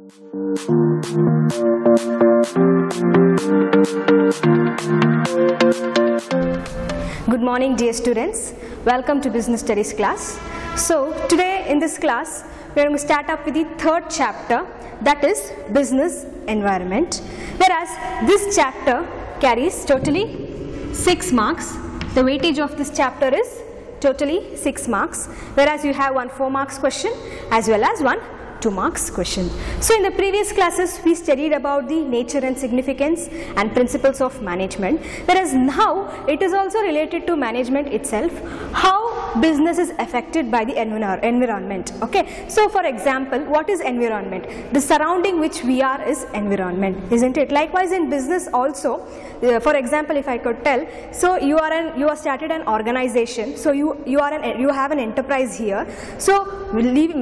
Good morning, dear students. Welcome to Business Studies class. So today in this class we are going to start up with the third chapter, that is business environment. Whereas this chapter carries totally 6 marks. The weightage of this chapter is totally 6 marks, whereas you have one 4 marks question as well as one 2 marks question. So in the previous classes we studied about the nature and significance and principles of management, whereas now it is also related to management itself, how business is affected by the environment. Okay, so for example, what is environment? The surrounding which we are is environment, isn't it? Likewise in business also, for example, if I could tell, so you are started an organization, so you have an enterprise here, so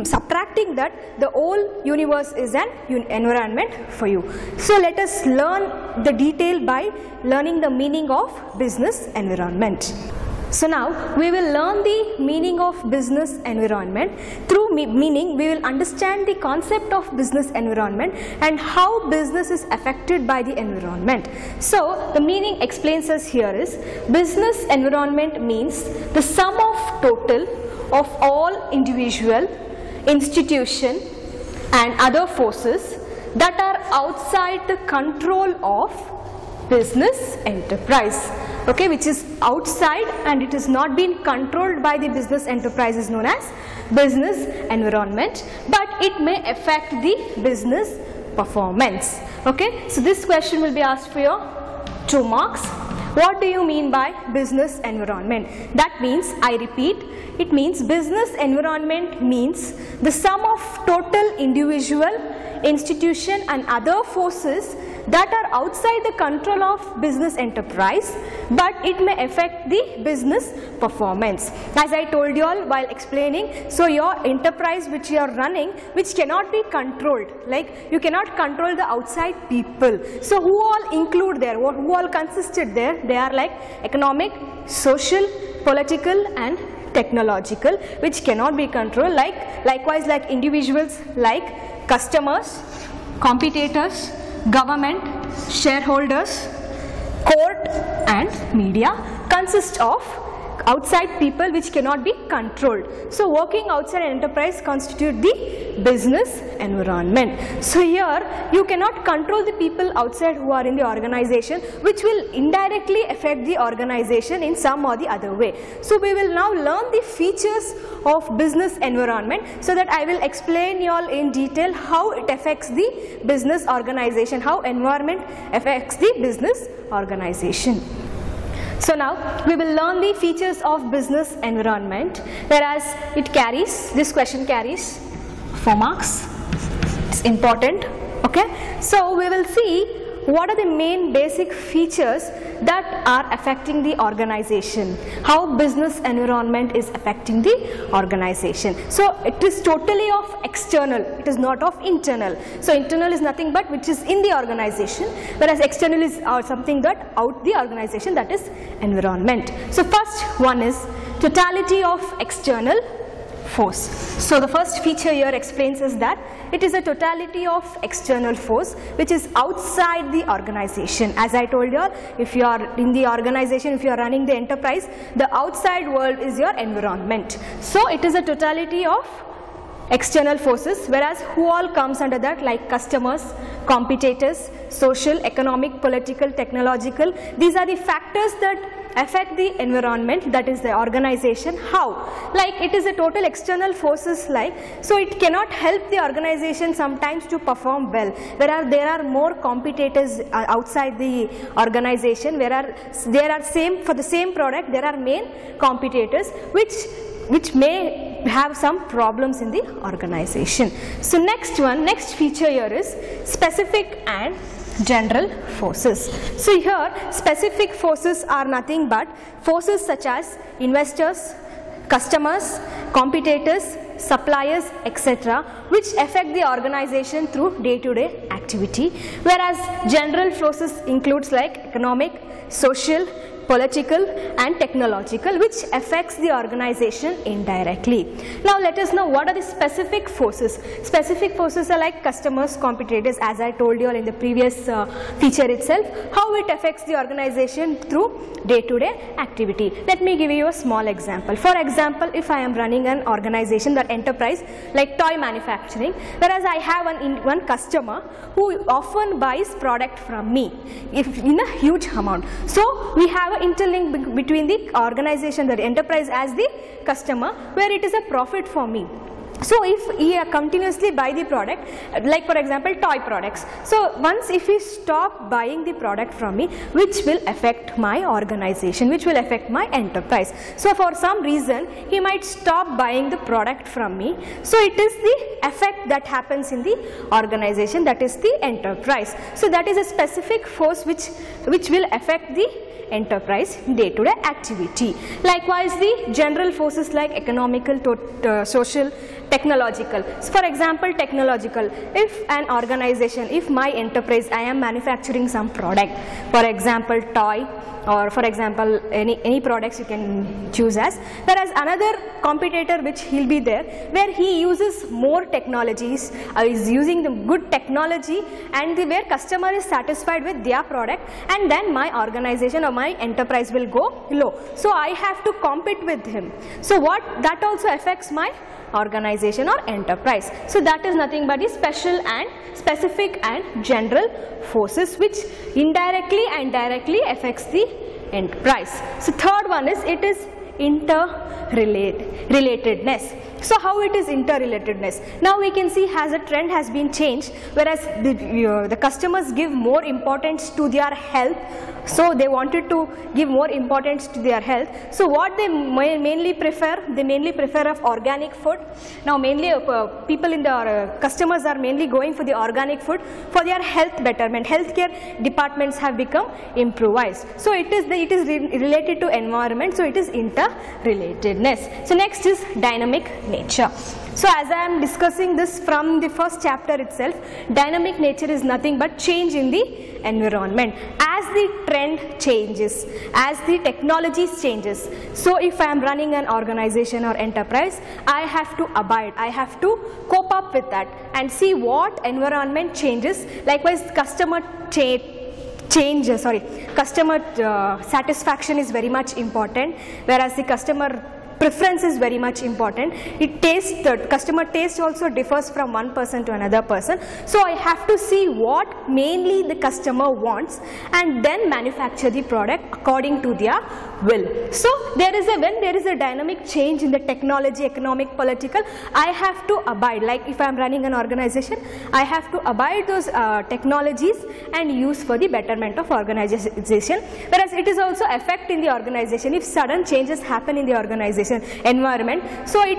subtracting that, the whole universe is an environment for you. So let us learn the detail by learning the meaning of business environment. So now we will learn the meaning of business environment. Through meaning we will understand the concept of business environment and how business is affected by the environment. So the meaning explains us here is, business environment means the sum of total of all individual, institution and other forces that are outside the control of business enterprise. Okay, which is outside and it is not being controlled by the business enterprise is known as business environment, but it may affect the business performance. Okay, so this question will be asked for your 2 marks. What do you mean by business environment? That means, I repeat, it means business environment means the sum of total individual, institution and other forces that are outside the control of business enterprise, but it may affect the business performance. As I told you all while explaining, so your enterprise which you are running, which cannot be controlled, like you cannot control the outside people. So who all include there, who all consisted there? They are like economic, social, political and technological, which cannot be controlled, likewise like individuals like customers, competitors, government, shareholders, court and media consist of outside people which cannot be controlled. So working outside an enterprise constitute the business environment. So here you cannot control the people outside who are in the organization, which will indirectly affect the organization in some or the other way. So we will now learn the features of business environment, so that I will explain you all in detail how it affects the business organization, how environment affects the business organization. So now we will learn the features of business environment, whereas this question carries 4 marks. It's important. Okay, so we will see what are the main basic features that are affecting the organization, how business environment is affecting the organization. So it is totally of external, it is not of internal. So internal is nothing but which is in the organization, whereas external is something that out the organization, that is environment. So first one is totality of external force. So the first feature here explains us that it is a totality of external force which is outside the organization. As I told you, if you are in the organization, if you are running the enterprise, the outside world is your environment. So it is a totality of external forces, whereas who all comes under that, like customers, competitors, social, economic, political, technological. These are the factors that affect the environment, that is the organization. How? Like it is a total external forces, like, so it cannot help the organization sometimes to perform well, whereas there are more competitors outside the organization, whereas there are for the same product there are main competitors which may have some problems in the organization. So next feature here is specific and general forces. So here specific forces are nothing but forces such as investors, customers, competitors, suppliers, etc., which affect the organization through day-to-day activity, whereas general forces includes like economic, social, political and technological, which affects the organization indirectly. Now let us know what are the specific forces. Specific forces are like customers, competitors, as I told you all in the previous feature itself, how it affects the organization through day-to-day activity. Let me give you a small example. For example, if I am running an organization or enterprise like toy manufacturing, whereas I have one customer who often buys product from me in a huge amount. So we have an interlink between the organization, the enterprise as the customer, where it is a profit for me. So if he continuously buy the product, like for example toy products, so once if he stop buying the product from me, which will affect my organization, which will affect my enterprise. So for some reason he might stop buying the product from me, so it is the effect that happens in the organization, that is the enterprise. So that is a specific force which will affect the enterprise day-to-day activity. Likewise, the general forces like economical, social, technological. So for example, technological, if an organization, if my enterprise, I am manufacturing some product, for example toy, or for example any products you can choose as, whereas another competitor which he'll be there where he uses more technologies, is using the good technology, and where customer is satisfied with their product, and then my organization or my enterprise will go low. So I have to compete with him. So what that also affects my organization or enterprise. So that is nothing but the specific and general forces which indirectly and directly affects the enterprise. So third one is, it is interrelatedness. So how it is interrelatedness? Now we can see as a trend has been changed, whereas the customers give more importance to their health. So they wanted to give more importance to their health. So what they mainly prefer, of organic food. Now mainly people in the customers are mainly going for the organic food for their health betterment. Healthcare departments have become improvised. So it is related to environment. So it is interrelatedness. So next is dynamic nature. So as I am discussing this from the first chapter itself, dynamic nature is nothing but change in the environment. As the trend changes, as the technology changes, so if I am running an organization or enterprise, I have to abide, I have to cope up with that and see what environment changes. Likewise, customer satisfaction is very much important, whereas the customer preference is very much important. The customer taste also differs from one person to another person. So I have to see what mainly the customer wants and then manufacture the product according to their will. So when there is a dynamic change in the technology, economic, political, I have to abide. Like if I am running an organization, I have to abide those technologies and use for the betterment of organization. Whereas it is also effect in the organization. If sudden changes happen in the organization environment, so it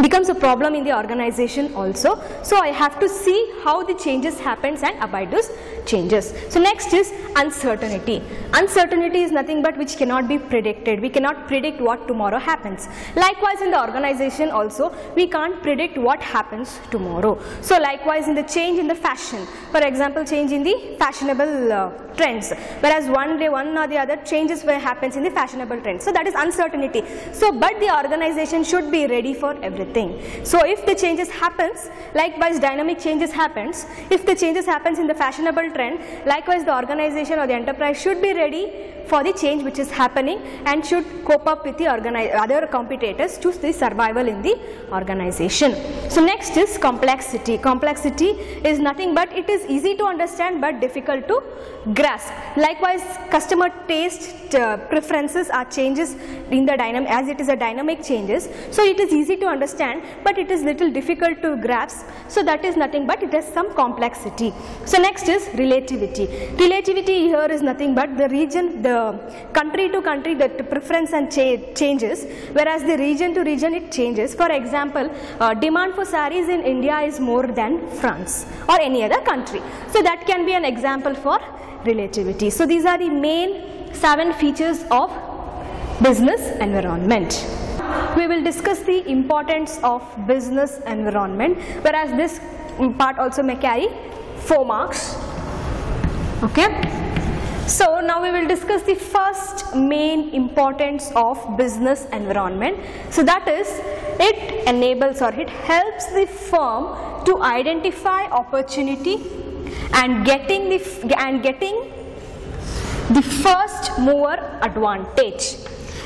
becomes a problem in the organization also. So I have to see how the changes happens and abide those changes. So next is uncertainty. Uncertainty is nothing but which cannot be predicted. We cannot predict what tomorrow happens. Likewise in the organization also, we can't predict what happens tomorrow. So likewise in the change in the fashion, for example change in the fashionable trends, whereas one day one or the other changes where happens in the fashionable trends. So that is uncertainty. So but the organization should be ready for everything. So if the changes happens, likewise dynamic changes happens, if the changes happens in the fashionable trend, likewise the organization or the enterprise should be ready for the change which is happening and should cope up with the other competitors to the survival in the organization. So next is complexity. Complexity is nothing but it is easy to understand but difficult to grasp. Likewise customer taste preferences are changes in the dynamic, as it is a dynamic changes. So it is easy to understand but it is little difficult to grasp. So that is nothing but it has some complexity. So next is relativity. Relativity here is nothing but the region, the country to country, the preference and changes, whereas the region to region it changes. For example, demand for sarees in India is more than France or any other country. So that can be an example for relativity. So these are the main 7 features of business environment. We will discuss the importance of business environment, whereas this part also may carry 4 marks. Okay. So now we will discuss the first main importance of business environment. So that is, it enables or it helps the firm to identify opportunity and getting the first mover advantage.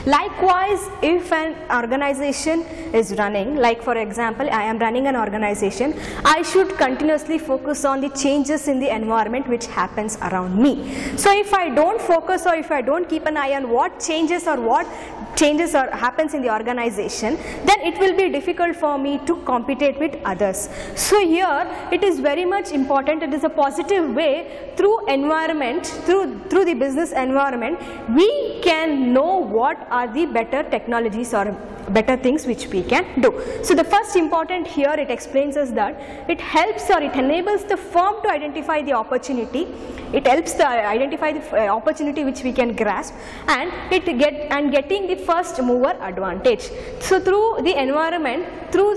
Likewise, if an organization is running, like for example, I am running an organization, I should continuously focus on the changes in the environment which happens around me. So if I don't focus or if I don't keep an eye on what changes happens in the organization, then it will be difficult for me to compete with others. So here it is very much important, it is a positive way through environment, through the business environment, we can know what are the better technologies or better things which we can do. So the first important here, it explains us that it helps or it enables the firm to identify the opportunity. It helps to identify the opportunity which we can grasp, and getting the first mover advantage. So through the environment, through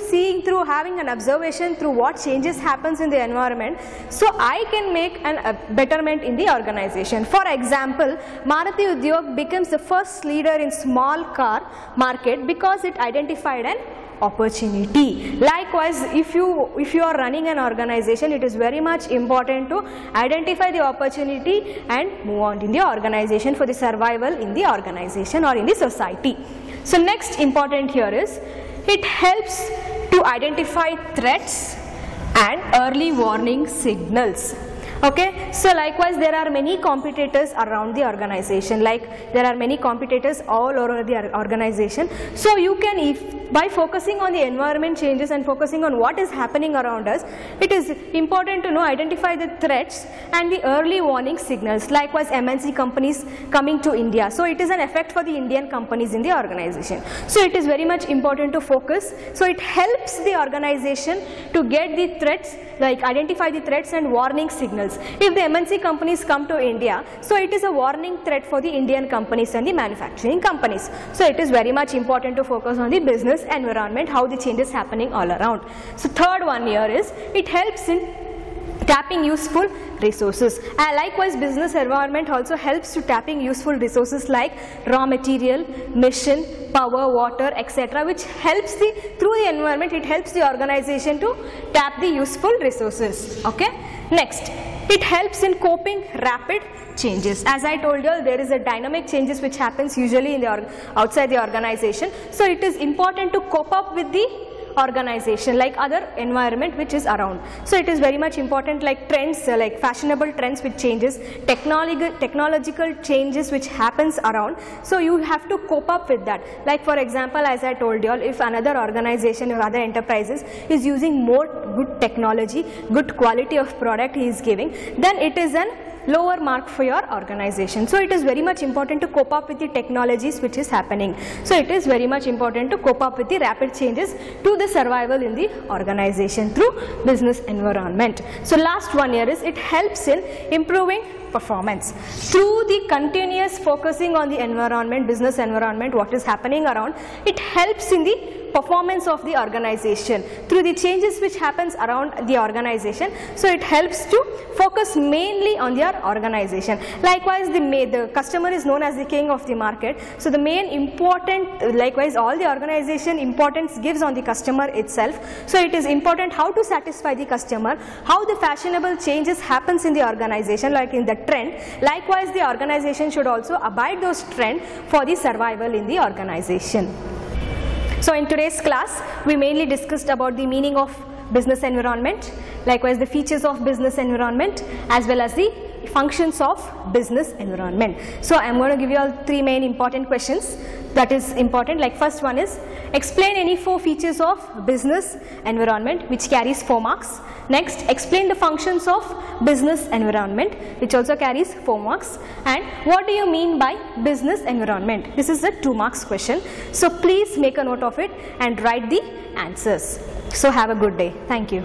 having an observation through what changes happens in the environment, so I can make a betterment in the organization. For example, Maruti Udyog becomes the first leader in small car market because it identified an opportunity. Likewise, if you are running an organization, it is very much important to identify the opportunity and move on in the organization for the survival in the organization or in the society. So next important here is, it helps to identify threats and early warning signals. Okay, so likewise there are many competitors around the organization, like there are many competitors all over the organization. So you can, by focusing on the environment changes and focusing on what is happening around us, it is important to identify the threats and the early warning signals. Likewise, MNC companies coming to India, so it is an effect for the Indian companies in the organization. So it is very much important to focus. So it helps the organization to get the threats, like identify the threats and warning signals. If the MNC companies come to India, so it is a warning threat for the Indian companies and the manufacturing companies. So it is very much important to focus on the business environment, how the change is happening all around. So third one here is, it helps in tapping useful resources. Likewise, business environment also helps to tapping useful resources like raw material, mission, power, water, etc., which helps through the environment, it helps the organization to tap the useful resources. Okay. Next, it helps in coping rapid changes. As I told you, there is a dynamic changes which happens usually in the outside the organization. So it is important to cope up with the organization, like other environment which is around. So it is very much important, like trends, like fashionable trends which changes, technological changes which happens around. So you have to cope up with that. Like for example, as I told you all, if another organization or other enterprises is using more good technology, good quality of product he is giving, then it is an lower mark for your organization. So it is very much important to cope up with the technologies which is happening. So it is very much important to cope up with the rapid changes to the survival in the organization through business environment. So last one here is, it helps in improving performance. Through the continuous focusing on the environment, business environment, what is happening around, it helps in the performance of the organization through the changes which happens around the organization. So it helps to focus mainly on their organization. Likewise, the customer is known as the king of the market. So the main important, likewise all the organization importance gives on the customer itself. So it is important how to satisfy the customer, how the fashionable changes happens in the organization, like in the trend. Likewise, the organization should also abide those trends for the survival in the organization. So in today's class, we mainly discussed about the meaning of business environment, likewise the features of business environment, as well as the functions of business environment. So I am going to give you all three main important questions that is important. Like first one is, explain any 4 features of business environment which carries 4 marks. Next, explain the functions of business environment which also carries 4 marks. And what do you mean by business environment? This is a 2 marks question. So please make a note of it and write the answers. So have a good day. Thank you.